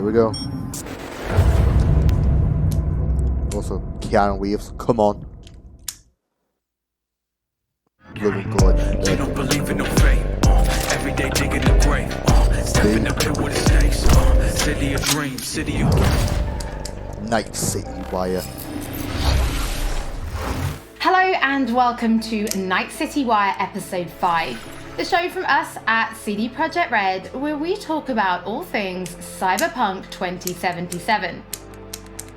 we go. Also, Keanu Reeves, come on. Looking good. You don't believe in no fate. Every day digging the grave. Stepping up here with the stakes. City of dreams, city of... Night City Wire. Hello and welcome to Night City Wire Episode 5, the show from us at CD Projekt Red, where we talk about all things Cyberpunk 2077.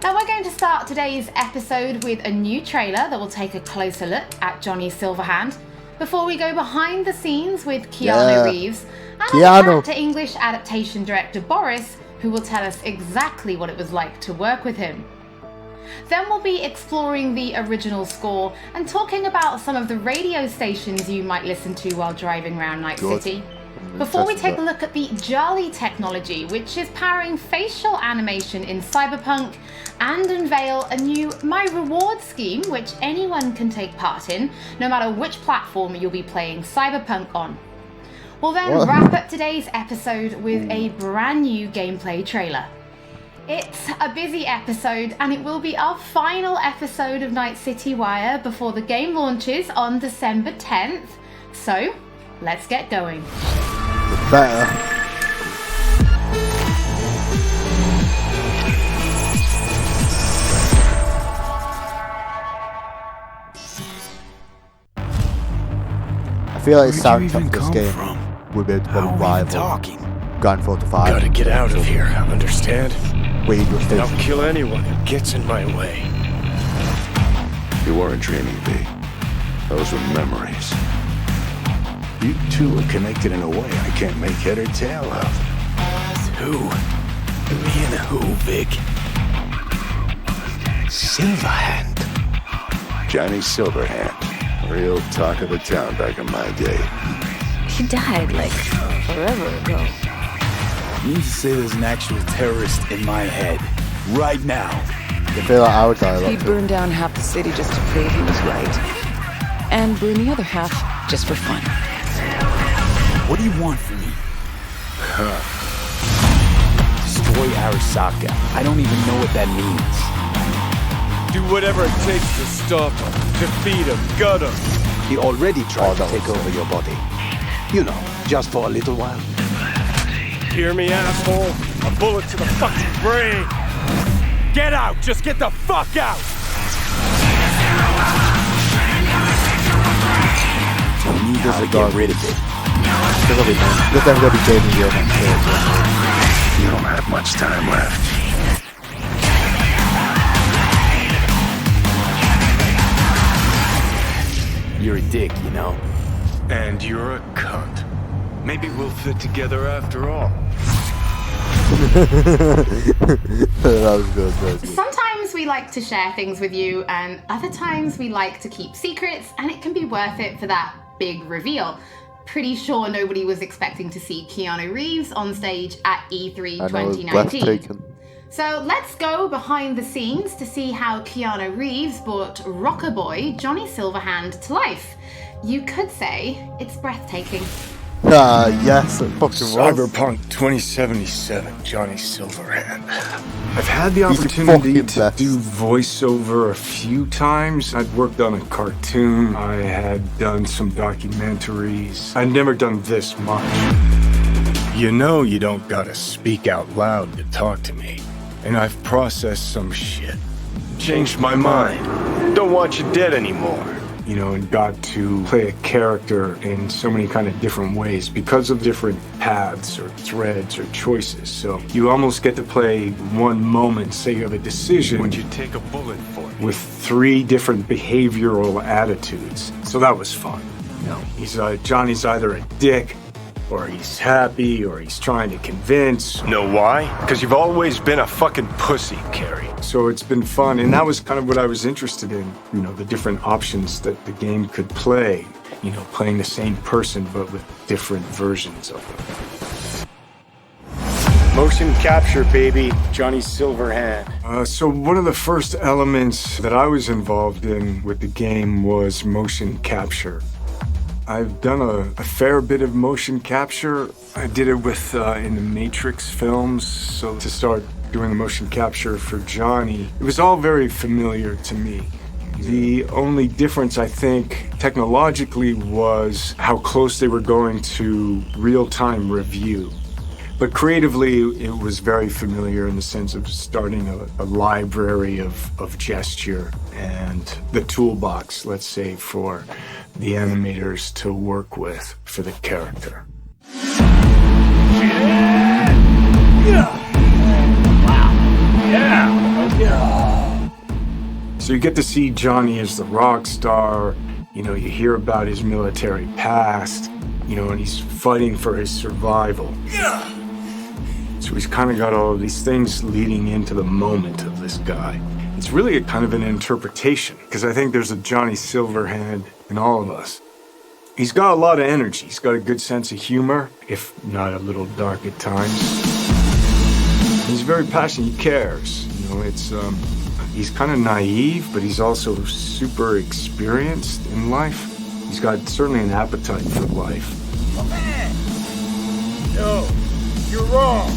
Now we're going to start today's episode with a new trailer that will take a closer look at Johnny Silverhand, before we go behind the scenes with Keanu Reeves and a chat to English adaptation director Boris, who will tell us exactly what it was like to work with him. Then we'll be exploring the original score and talking about some of the radio stations you might listen to while driving around Night City. Before we take a look at the Jolly technology, which is powering facial animation in Cyberpunk, and unveil a new My Reward scheme, which anyone can take part in, no matter which platform you'll be playing Cyberpunk on. We'll then wrap up today's episode with a brand new gameplay trailer. It's a busy episode, and it will be our final episode of Night City Wire before the game launches on December 10th. So, let's get going. Better. I feel like the soundtrack of this game would be able to rival Grand Theft Auto 5. Gotta get out of here, understand? I'll kill anyone who gets in my way. You weren't dreaming, V. Those were memories. You two are connected in a way I can't make head or tail of. Who? Me and who, Vic? Silverhand. Johnny Silverhand. Real talk of the town back in my day. He died, like, forever ago. You need to say there's an actual terrorist in my head. Right now. I feel like I would die a lot. He burned down half the city just to prove he was right. And burned the other half just for fun. What do you want from me? Destroy Arasaka. I don't even know what that means. Do whatever it takes to stop him, defeat him, gut him. He already tried to take over your body. You know, just for a little while. Hear me, asshole? A bullet to the fucking brain. Get out! Just get the fuck out! Tell me how to get rid of it. This time gonna be gaming your next year. You don't have much time left. You're a dick, you know. And you're a cunt. Maybe we'll fit together after all. That was good. Sometimes we like to share things with you, and other times we like to keep secrets, and it can be worth it for that big reveal. Pretty sure nobody was expecting to see Keanu Reeves on stage at E3 2019. So let's go behind the scenes to see how Keanu Reeves brought rocker boy Johnny Silverhand to life. You could say it's breathtaking. Yes, it fucking was. Cyberpunk 2077, Johnny Silverhand. I've had the opportunity to do voiceover a few times. I'd worked on a cartoon. I had done some documentaries. I'd never done this much. You know you don't gotta speak out loud to talk to me. And I've processed some shit. Changed my mind. Don't want you dead anymore. You know, and got to play a character in so many kind of different ways because of different paths or threads or choices. So you almost get to play one moment, say you have a decision. Would you take a bullet for it? With 3 different behavioral attitudes. So that was fun. You know, Johnny's either a dick, or he's happy, or he's trying to convince. Know why? Because you've always been a fucking pussy, Carrie. So it's been fun, and that was kind of what I was interested in. You know, the different options that the game could play. You know, playing the same person, but with different versions of them. Motion capture, baby. Johnny Silverhand. So one of the first elements that I was involved in with the game was motion capture. I've done a fair bit of motion capture. I did it with in the Matrix films, so to start doing the motion capture for Johnny, it was all very familiar to me. The only difference, I think, technologically was how close they were going to real-time review. But creatively, it was very familiar in the sense of starting a library of gesture and the toolbox, let's say, for the animators to work with for the character. So you get to see Johnny as the rock star, you know, you hear about his military past, you know, and he's fighting for his survival. So he's kind of got all of these things leading into the moment of this guy. It's really a kind of an interpretation, because I think there's a Johnny Silverhand in all of us. He's got a lot of energy. He's got a good sense of humor, if not a little dark at times. He's very passionate. He cares. You know, he's kind of naive, but he's also super experienced in life. He's got certainly an appetite for life. Oh, man! No, you're wrong.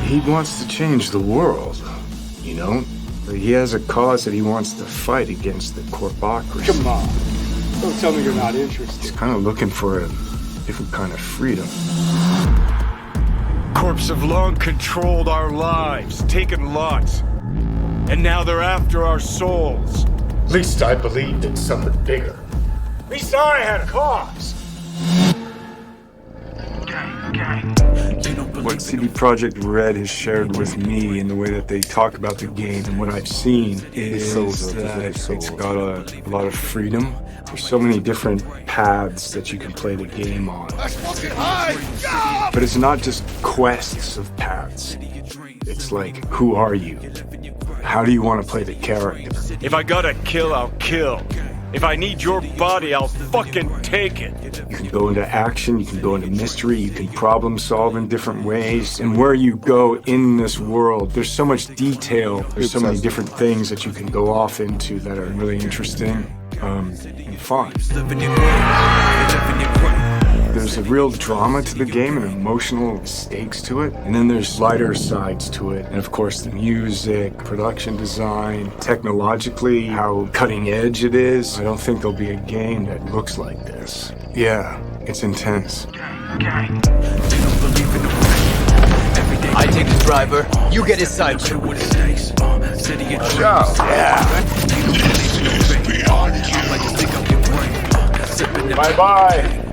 He wants to change the world, you know? He has a cause that he wants to fight against the corpocracy. Come on. Don't tell me you're not interested. He's kind of looking for a different kind of freedom. Corps have long controlled our lives, taken lots. And now they're after our souls. At least I believed in something bigger. At least I had a cause. What CD Projekt Red has shared with me in the way that they talk about the game and what I've seen is that it's got a lot of freedom. There's so many different paths that you can play the game on. But it's not just quests of paths. It's like, who are you? How do you want to play the character? If I gotta kill, I'll kill. If I need your body, I'll fucking take it. You can go into action, you can go into mystery, you can problem solve in different ways. And where you go in this world, there's so much detail, there's so many different things that you can go off into that are really interesting and fun. There's a real drama to the game and emotional stakes to it. And then there's lighter sides to it. And of course, the music, production design, technologically, how cutting edge it is. I don't think there'll be a game that looks like this. Yeah, it's intense. I take the driver, you get his side. Bye-bye.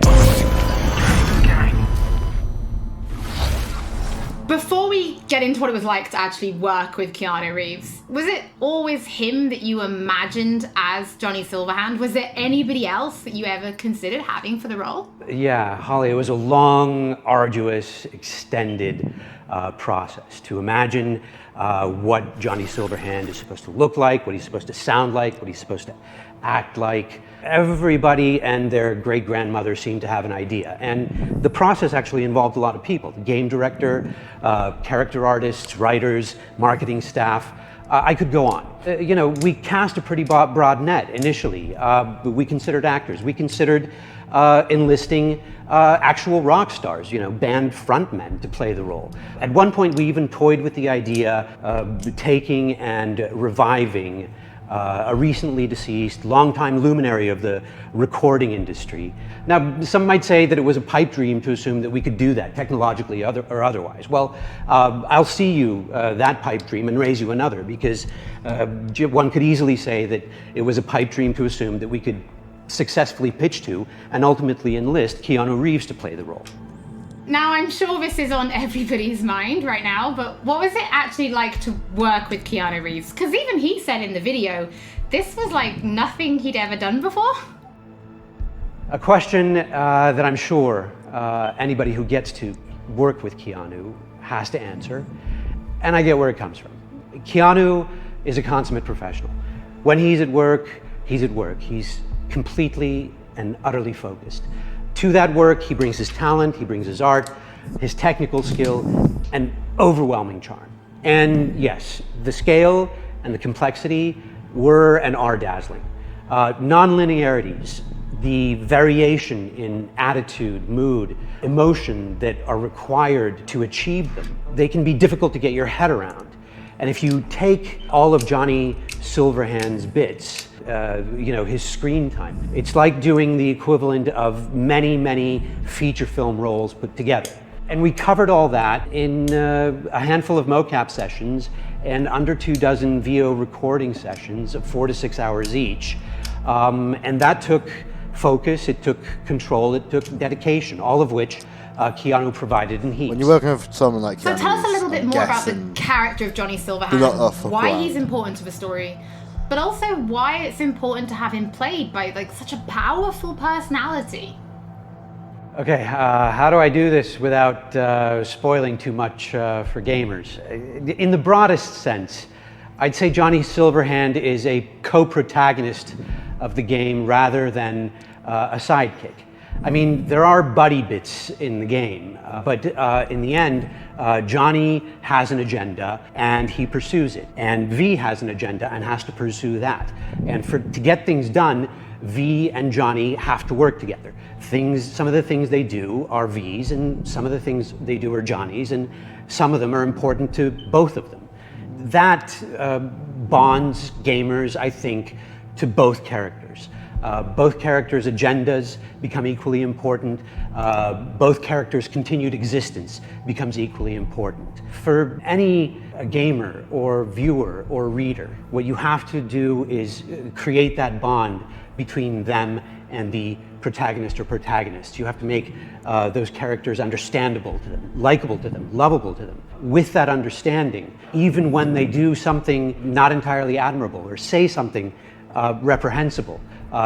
Before we get into what it was like to actually work with Keanu Reeves, was it always him that you imagined as Johnny Silverhand? Was there anybody else that you ever considered having for the role? Yeah, Holly, it was a long, arduous, extended process to imagine what Johnny Silverhand is supposed to look like, what he's supposed to sound like, what he's supposed to act like. Everybody and their great-grandmother seemed to have an idea. And the process actually involved a lot of people. The game director, character artists, writers, marketing staff. I could go on. You know, we cast a pretty broad net initially. We considered actors. We considered enlisting actual rock stars, you know, band frontmen to play the role. At one point, we even toyed with the idea of taking and reviving a recently deceased, longtime luminary of the recording industry. Now, some might say that it was a pipe dream to assume that we could do that technologically or otherwise. Well, I'll see you that pipe dream and raise you another, because one could easily say that it was a pipe dream to assume that we could successfully pitch to and ultimately enlist Keanu Reeves to play the role. Now, I'm sure this is on everybody's mind right now, but what was it actually like to work with Keanu Reeves? Because even he said in the video, this was like nothing he'd ever done before. A question that I'm sure anybody who gets to work with Keanu has to answer, and I get where it comes from. Keanu is a consummate professional. When he's at work, he's at work. He's completely and utterly focused. To that work, he brings his talent, he brings his art, his technical skill, and overwhelming charm. And yes, the scale and the complexity were and are dazzling. Non-linearities, the variation in attitude, mood, emotion that are required to achieve them, they can be difficult to get your head around. And if you take all of Johnny Silverhand's bits, his screen time, it's like doing the equivalent of many, many feature film roles put together. And we covered all that in a handful of mocap sessions and under 24 VO recording sessions of 4 to 6 hours each. And that took focus, it took control, it took dedication, all of which Keanu provided in Heat. When you're working with someone like Keanu, so tell us a little bit more about the character of Johnny Silverhand, why he's important to the story, but also why it's important to have him played by like such a powerful personality. Okay, how do I do this without spoiling too much for gamers? In the broadest sense, I'd say Johnny Silverhand is a co-protagonist of the game rather than a sidekick. I mean, there are buddy bits in the game, but in the end, Johnny has an agenda and he pursues it. And V has an agenda and has to pursue that. And to get things done, V and Johnny have to work together. Some of the things they do are V's and some of the things they do are Johnny's, and some of them are important to both of them. That bonds gamers, I think, to both characters. Both characters' agendas become equally important. Both characters' continued existence becomes equally important. For any gamer or viewer or reader, what you have to do is create that bond between them and the protagonist or protagonists. You have to make those characters understandable to them, likable to them, lovable to them. With that understanding, even when they do something not entirely admirable or say something reprehensible,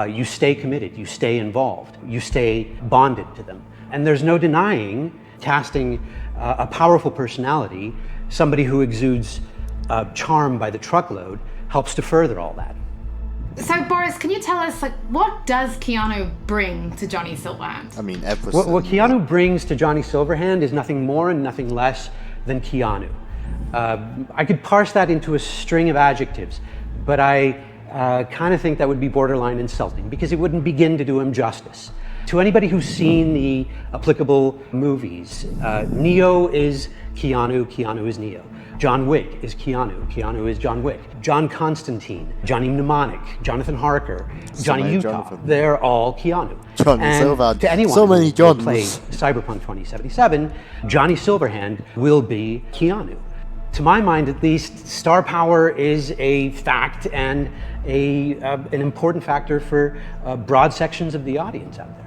you stay committed, you stay involved, you stay bonded to them. And there's no denying casting a powerful personality, somebody who exudes charm by the truckload, helps to further all that. So Boris, can you tell us, what does Keanu bring to Johnny Silverhand? I mean, everything. What Keanu brings to Johnny Silverhand is nothing more and nothing less than Keanu. I could parse that into a string of adjectives, but I kind of think that would be borderline insulting because it wouldn't begin to do him justice. To anybody who's seen the applicable movies, Neo is Keanu, Keanu is Neo. John Wick is Keanu, Keanu is John Wick. John Constantine, Johnny Mnemonic, Jonathan Harker, Johnny Utah, Jonathan. They're all Keanu. Johnny Silverhand. To anyone so many who will play Cyberpunk 2077, Johnny Silverhand will be Keanu. To my mind, at least, star power is a fact and an important factor for broad sections of the audience out there.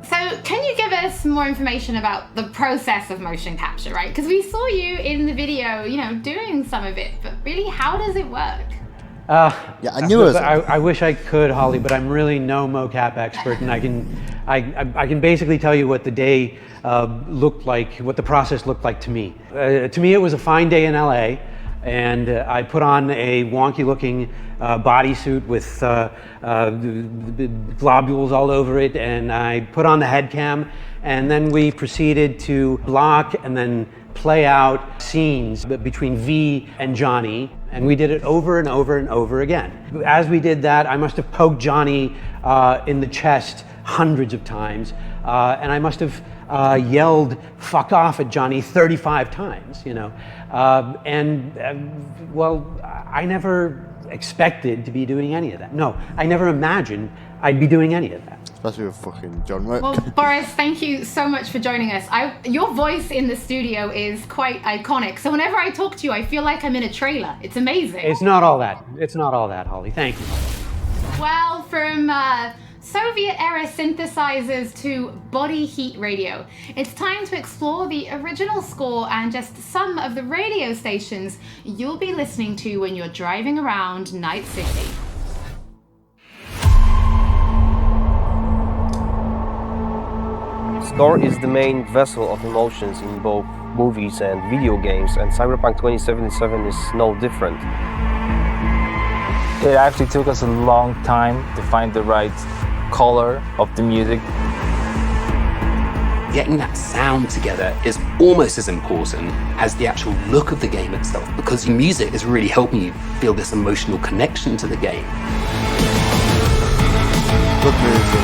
So can you give us more information about the process of motion capture, right? Because we saw you in the video, doing some of it, but really, how does it work? Yeah, I knew it. I wish I could, Holly, but I'm really no mocap expert, and I can basically tell you what the day looked like, what the process looked like to me. To me, it was a fine day in LA, and I put on a wonky-looking bodysuit with globules all over it, and I put on the head cam, and then we proceeded to block and then play out scenes between V and Johnny, and we did it over and over and over again. As we did that, I must have poked Johnny in the chest hundreds of times, and I must have yelled "fuck off" at Johnny 35 times, well, I never expected to be doing any of that. No, I never imagined I'd be doing any of that. Especially with fucking John Wick. Well, Boris, thank you so much for joining us. Your voice in the studio is quite iconic. So whenever I talk to you, I feel like I'm in a trailer. It's amazing. It's not all that. It's not all that, Holly. Thank you. Well, from Soviet-era synthesizers to body heat radio, it's time to explore the original score and just some of the radio stations you'll be listening to when you're driving around Night City. Score is the main vessel of emotions in both movies and video games, and Cyberpunk 2077 is no different. It actually took us a long time to find the right color of the music. Getting that sound together is almost as important as the actual look of the game itself, because the music is really helping you feel this emotional connection to the game. Good music.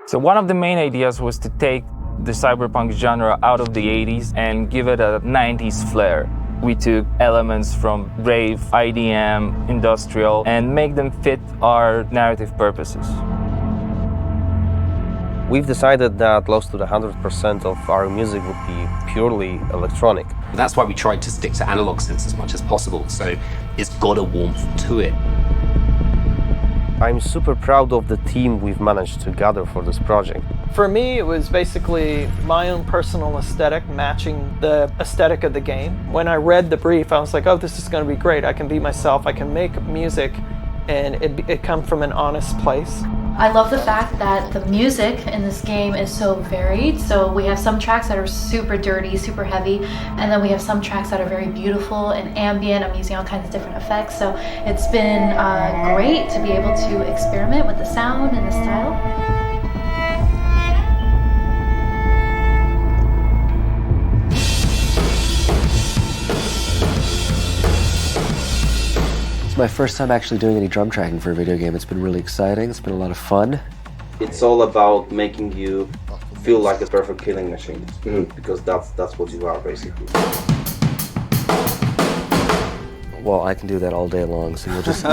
So one of the main ideas was to take the cyberpunk genre out of the 80s and give it a 90s flair. We took elements from rave, IDM, industrial, and make them fit our narrative purposes. We've decided that close to 100% of our music would be purely electronic. That's why we tried to stick to analog synths as much as possible, so it's got a warmth to it. I'm super proud of the team we've managed to gather for this project. For me, it was basically my own personal aesthetic matching the aesthetic of the game. When I read the brief, I was like, oh, this is going to be great. I can be myself. I can make music, and it comes from an honest place. I love the fact that the music in this game is so varied. So we have some tracks that are super dirty, super heavy, and then we have some tracks that are very beautiful and ambient. I'm using all kinds of different effects. So it's been great to be able to experiment with the sound and the style. It's my first time actually doing any drum tracking for a video game. It's been really exciting. It's been a lot of fun. It's all about making you feel like a perfect killing machine, because that's what you are basically. Well, I can do that all day long. So you'll just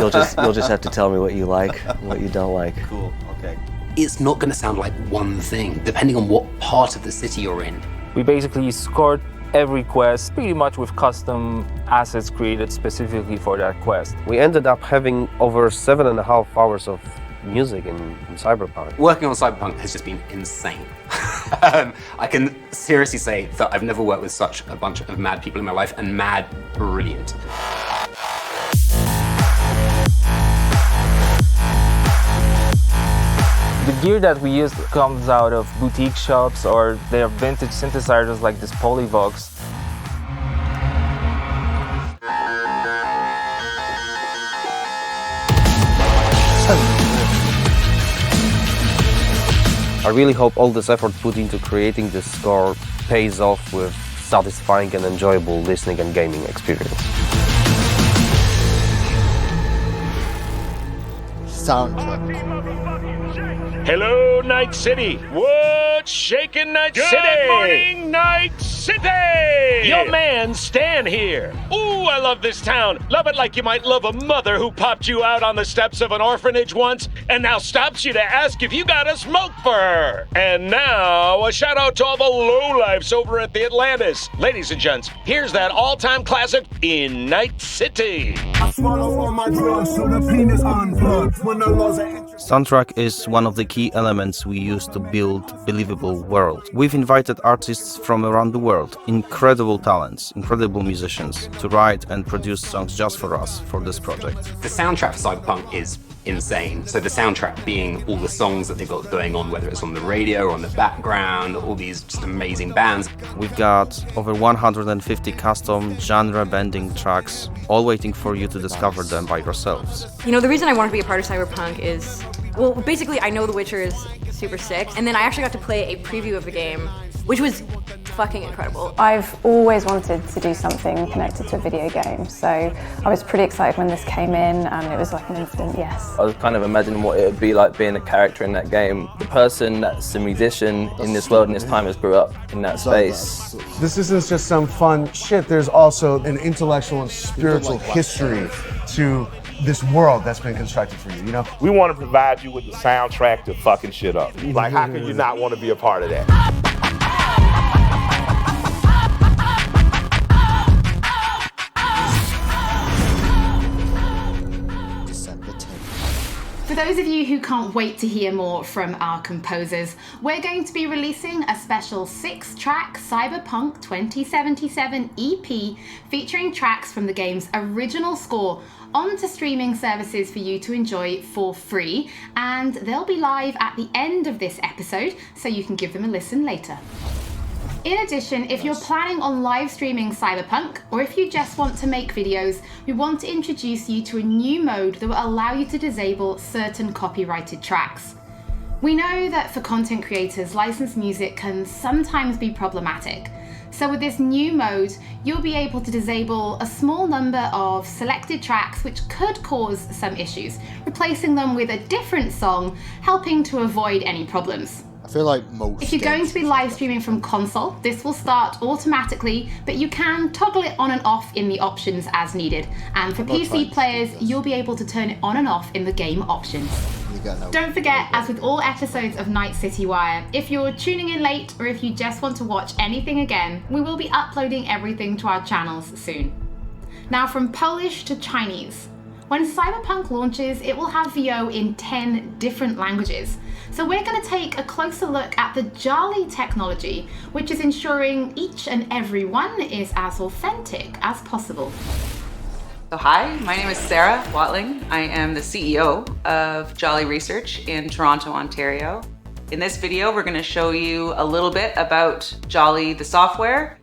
have to tell me what you like, and what you don't like. Cool. Okay. It's not going to sound like one thing, depending on what part of the city you're in. We basically scored every quest pretty much with custom assets created specifically for that quest. We ended up having over 7.5 hours of music in Cyberpunk. Working on Cyberpunk has just been insane. I can seriously say that I've never worked with such a bunch of mad people in my life, and mad brilliant. The gear that we use comes out of boutique shops, or they are vintage synthesizers like this Polyvox. I really hope all this effort put into creating this score pays off with satisfying and enjoyable listening and gaming experience. Soundtrack. Hello, Night City. What's shaking, Night City? Good morning, Night City! Your man, Stan here. Ooh, I love this town. Love it like you might love a mother who popped you out on the steps of an orphanage once and now stops you to ask if you got a smoke for her. And now, a shout out to all the lowlifes over at the Atlantis. Ladies and gents, here's that all-time classic in Night City. I swallow all my drugs so the penis unplugged when the laws are Soundtrack is one of the key elements we use to build believable world. We've invited artists from around the world, incredible talents, incredible musicians, to write and produce songs just for us for this project. The soundtrack for Cyberpunk is insane. So the soundtrack being all the songs that they've got going on, whether it's on the radio or on the background, all these just amazing bands. We've got over 150 custom genre-bending tracks, all waiting for you to discover them by yourselves. You know, the reason I wanted to be a part of Cyberpunk is, well, basically I know The Witcher is super sick, and then I actually got to play a preview of the game, which was fucking incredible. I've always wanted to do something connected to a video game, so I was pretty excited when this came in, and it was like an instant yes. I was kind of imagining what it would be like being a character in that game. The person that's a musician in this world and this time has grew up in that space. This isn't just some fun shit, there's also an intellectual and spiritual history to this world that's been constructed for you, you know? We want to provide you with the soundtrack to fucking shit up. Like, how could you not want to be a part of that? For those of you who can't wait to hear more from our composers, we're going to be releasing a special 6-track Cyberpunk 2077 EP featuring tracks from the game's original score onto streaming services for you to enjoy for free, and they'll be live at the end of this episode, so you can give them a listen later. In addition, if you're planning on live streaming Cyberpunk, or if you just want to make videos, we want to introduce you to a new mode that will allow you to disable certain copyrighted tracks. We know that for content creators, licensed music can sometimes be problematic. So with this new mode, you'll be able to disable a small number of selected tracks which could cause some issues, replacing them with a different song, helping to avoid any problems. I feel like most. If you're going to be live streaming from console, this will start automatically, but you can toggle it on and off in the options as needed. And for PC players, you'll be able to turn it on and off in the game options. Don't forget, as with all episodes of Night City Wire, if you're tuning in late or if you just want to watch anything again, we will be uploading everything to our channels soon. Now from Polish to Chinese. When Cyberpunk launches, it will have VO in 10 different languages. So we're going to take a closer look at the Jolly technology, which is ensuring each and every one is as authentic as possible. So hi, my name is Sarah Watling. I am the CEO of Jolly Research in Toronto, Ontario. In this video, we're going to show you a little bit about Jolly the software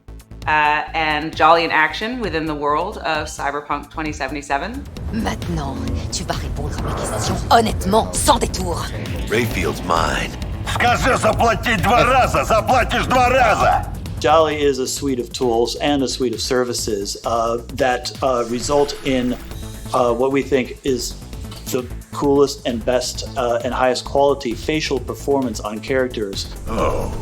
and Jolly in action within the world of Cyberpunk 2077. Maintenant, tu vas répondre à mes questions honnêtement, sans détour. Rayfield's mine. Скажи заплатить 2 раза, заплатишь 2 раза! Jolly is a suite of tools and a suite of services that result in what we think is the coolest and best and highest quality facial performance on characters. Oh,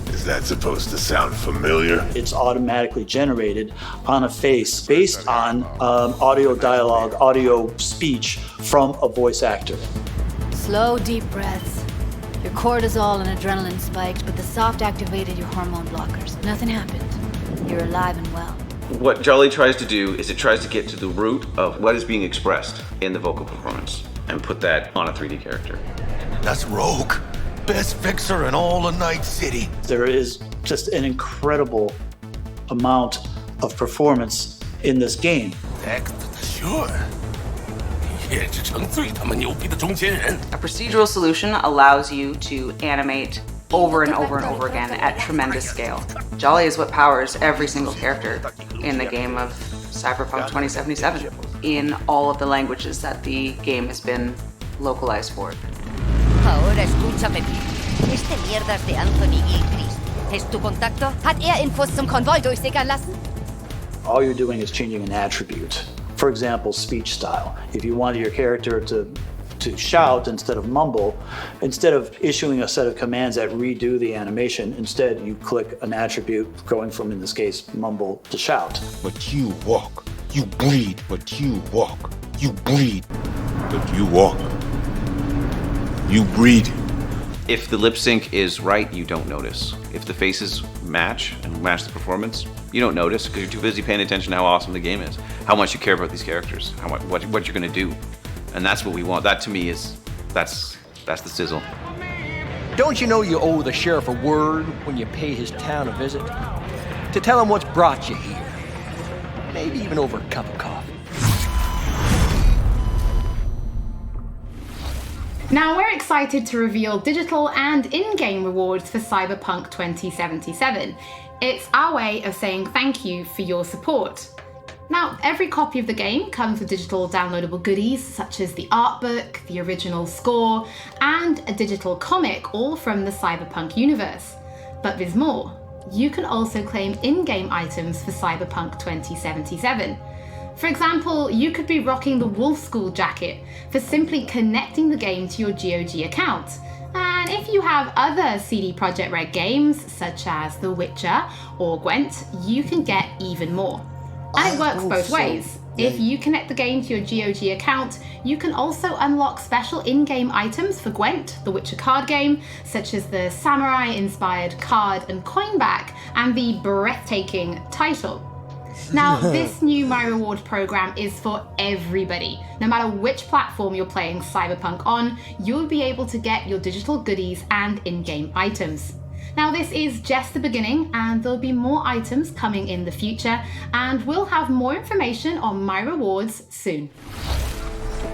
is that supposed to sound familiar? It's automatically generated on a face based on audio dialogue, audio speech from a voice actor. Slow, deep breaths. Your cortisol and adrenaline spiked, but the soft activated your hormone blockers. Nothing happened. You're alive and well. What Jolly tries to do is it tries to get to the root of what is being expressed in the vocal performance and put that on a 3D character. That's Rogue. Best fixer in all of Night City. There is just an incredible amount of performance in this game. Sure. A procedural solution allows you to animate over and over and over again at tremendous scale. Jolly is what powers every single character in the game of Cyberpunk 2077 in all of the languages that the game has been localized for. Ahora escúchame bien. Este mierdas de Anthony Gilchrist. ¿Es tu contacto? Hat Infos zum Konvoi durchsickern lassen? All you're doing is changing an attribute. For example, speech style. If you wanted your character to shout instead of mumble, instead of issuing a set of commands that redo the animation, instead you click an attribute going from, in this case, mumble to shout. But you walk. You breathe, but you walk. You breathe, but you walk. You breathe. If the lip sync is right, you don't notice. If the faces match and match the performance, you don't notice because you're too busy paying attention to how awesome the game is, how much you care about these characters, what you're going to do. And that's what we want. That to me is, that's the sizzle. Don't you know you owe the sheriff a word when you pay his town a visit? To tell him what's brought you here. Maybe even over a cup of coffee. Now we're excited to reveal digital and in-game rewards for Cyberpunk 2077. It's our way of saying thank you for your support. Now, every copy of the game comes with digital downloadable goodies such as the art book, the original score, and a digital comic, all from the Cyberpunk universe. But there's more. You can also claim in-game items for Cyberpunk 2077. For example, you could be rocking the Wolf School jacket for simply connecting the game to your GOG account. And if you have other CD Projekt Red games, such as The Witcher or Gwent, you can get even more. And it works both ways. If you connect the game to your GOG account, you can also unlock special in-game items for Gwent, the Witcher card game, such as the samurai-inspired card and coin back, and the breathtaking title. Now, this new My Reward program is for everybody. No matter which platform you're playing Cyberpunk on, you'll be able to get your digital goodies and in-game items. Now, this is just the beginning, and there'll be more items coming in the future, and we'll have more information on My Rewards soon.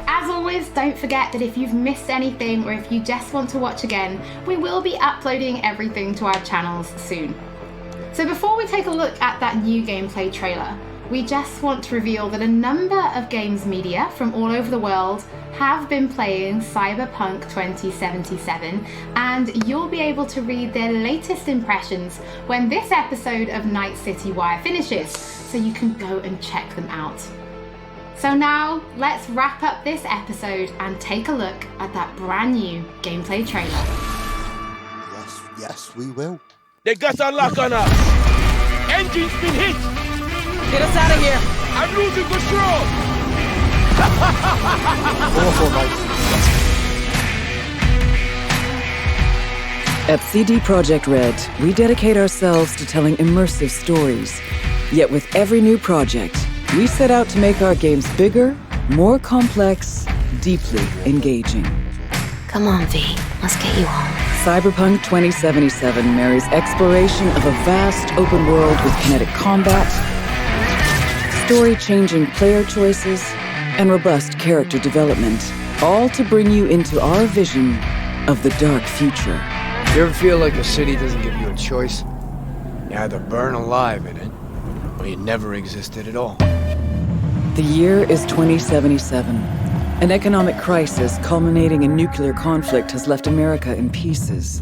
As always, don't forget that if you've missed anything or if you just want to watch again, we will be uploading everything to our channels soon. So before we take a look at that new gameplay trailer, we just want to reveal that a number of games media from all over the world have been playing Cyberpunk 2077, and you'll be able to read their latest impressions when this episode of Night City Wire finishes, so you can go and check them out. So now, let's wrap up this episode and take a look at that brand new gameplay trailer. Yes, we will. They got a lock on us. Engine's been hit. Get us out of here. I'm losing control. At CD Projekt Red, we dedicate ourselves to telling immersive stories. Yet with every new project, we set out to make our games bigger, more complex, deeply engaging. Come on, V. Let's get you home. Cyberpunk 2077 marries exploration of a vast open world with kinetic combat, story-changing player choices, and robust character development, all to bring you into our vision of the dark future. You ever feel like the city doesn't give you a choice? You either burn alive in it, or you never existed at all. The year is 2077. An economic crisis culminating in nuclear conflict has left America in pieces.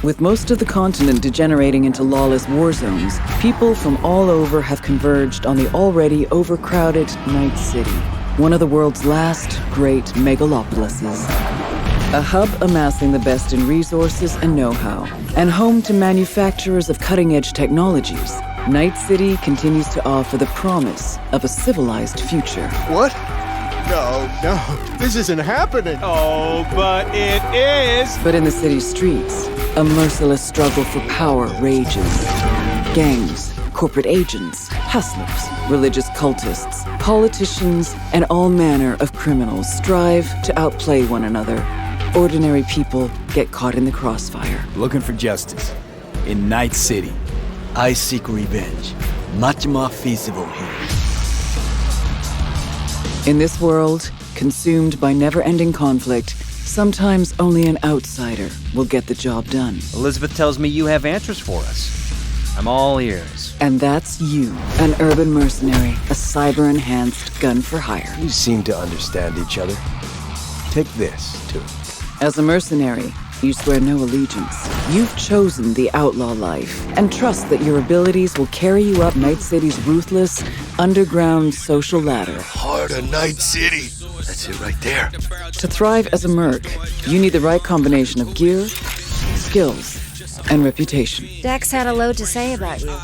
With most of the continent degenerating into lawless war zones, people from all over have converged on the already overcrowded Night City, one of the world's last great megalopolises. A hub amassing the best in resources and know-how, and home to manufacturers of cutting-edge technologies, Night City continues to offer the promise of a civilized future. What? No, this isn't happening. Oh, but it is. But in the city's streets, a merciless struggle for power rages. Gangs, corporate agents, hustlers, religious cultists, politicians, and all manner of criminals strive to outplay one another. Ordinary people get caught in the crossfire. Looking for justice in Night City. I seek revenge. Much more feasible here. In this world, consumed by never-ending conflict, sometimes only an outsider will get the job done. Elizabeth tells me you have answers for us. I'm all ears. And that's you, an urban mercenary, a cyber-enhanced gun for hire. You seem to understand each other. Take this, too. As a mercenary, you swear no allegiance. You've chosen the outlaw life and trust that your abilities will carry you up Night City's ruthless, underground social ladder. Heart of Night City. That's it right there. To thrive as a merc, you need the right combination of gear, skills, and reputation. Dex had a load to say about you.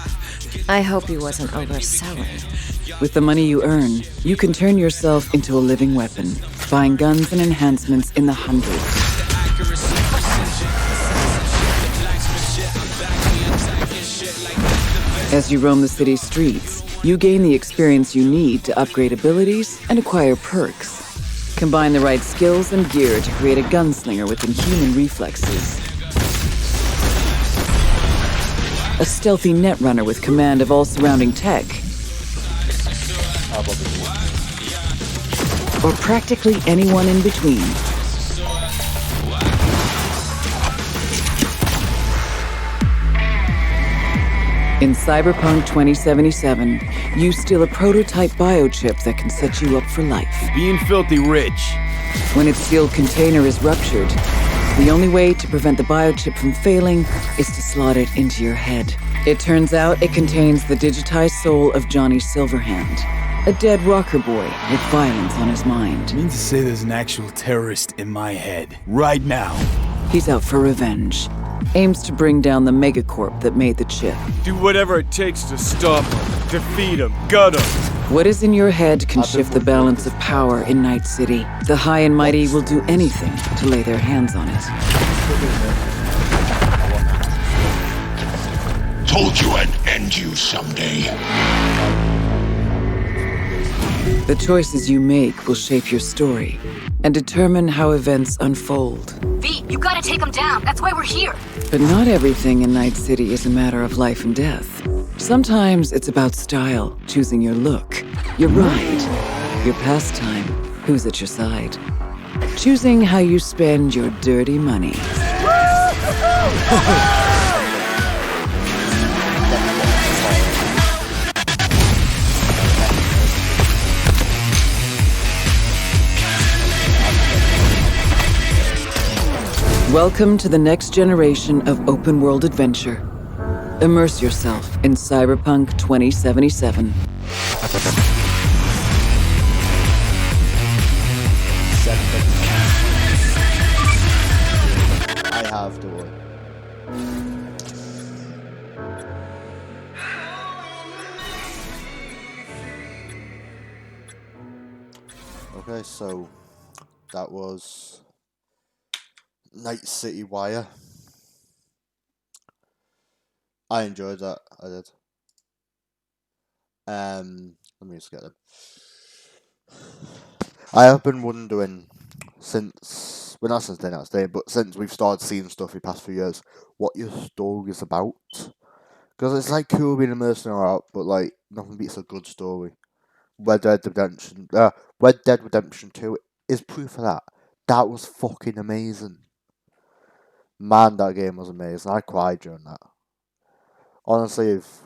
I hope he wasn't overselling. With the money you earn, you can turn yourself into a living weapon, buying guns and enhancements in the hundreds. As you roam the city's streets, you gain the experience you need to upgrade abilities and acquire perks. Combine the right skills and gear to create a gunslinger with inhuman reflexes. A stealthy netrunner with command of all surrounding tech. Or practically anyone in between. In Cyberpunk 2077, you steal a prototype biochip that can set you up for life. Being filthy rich. When its sealed container is ruptured, the only way to prevent the biochip from failing is to slot it into your head. It turns out it contains the digitized soul of Johnny Silverhand, a dead rocker boy with violence on his mind. You mean to say there's an actual terrorist in my head, right now? He's out for revenge. Aims to bring down the megacorp that made the chip. Do whatever it takes to stop him, defeat him, gut him. What is in your head can shift the balance of power in Night City. The high and mighty will do anything to lay their hands on it. Told you I'd end you someday. The choices you make will shape your story and determine how events unfold. V, you gotta take him down. That's why we're here. But not everything in Night City is a matter of life and death. Sometimes it's about style, choosing your look, your ride, your pastime, who's at your side. Choosing how you spend your dirty money. Welcome to the next generation of open world adventure. Immerse yourself in Cyberpunk 2077. I have to worry. Okay, so that was Night City Wire. I enjoyed that. I did. Let me just get them. I have been wondering since, well, not since Day Night Day, but since we've started seeing stuff the past few years, what your story is about. Because it's like cool being a mercenary out, but like nothing beats a good story. Red Dead Redemption 2 is proof of that. That was fucking amazing. Man, that game was amazing. I cried during that. Honestly, if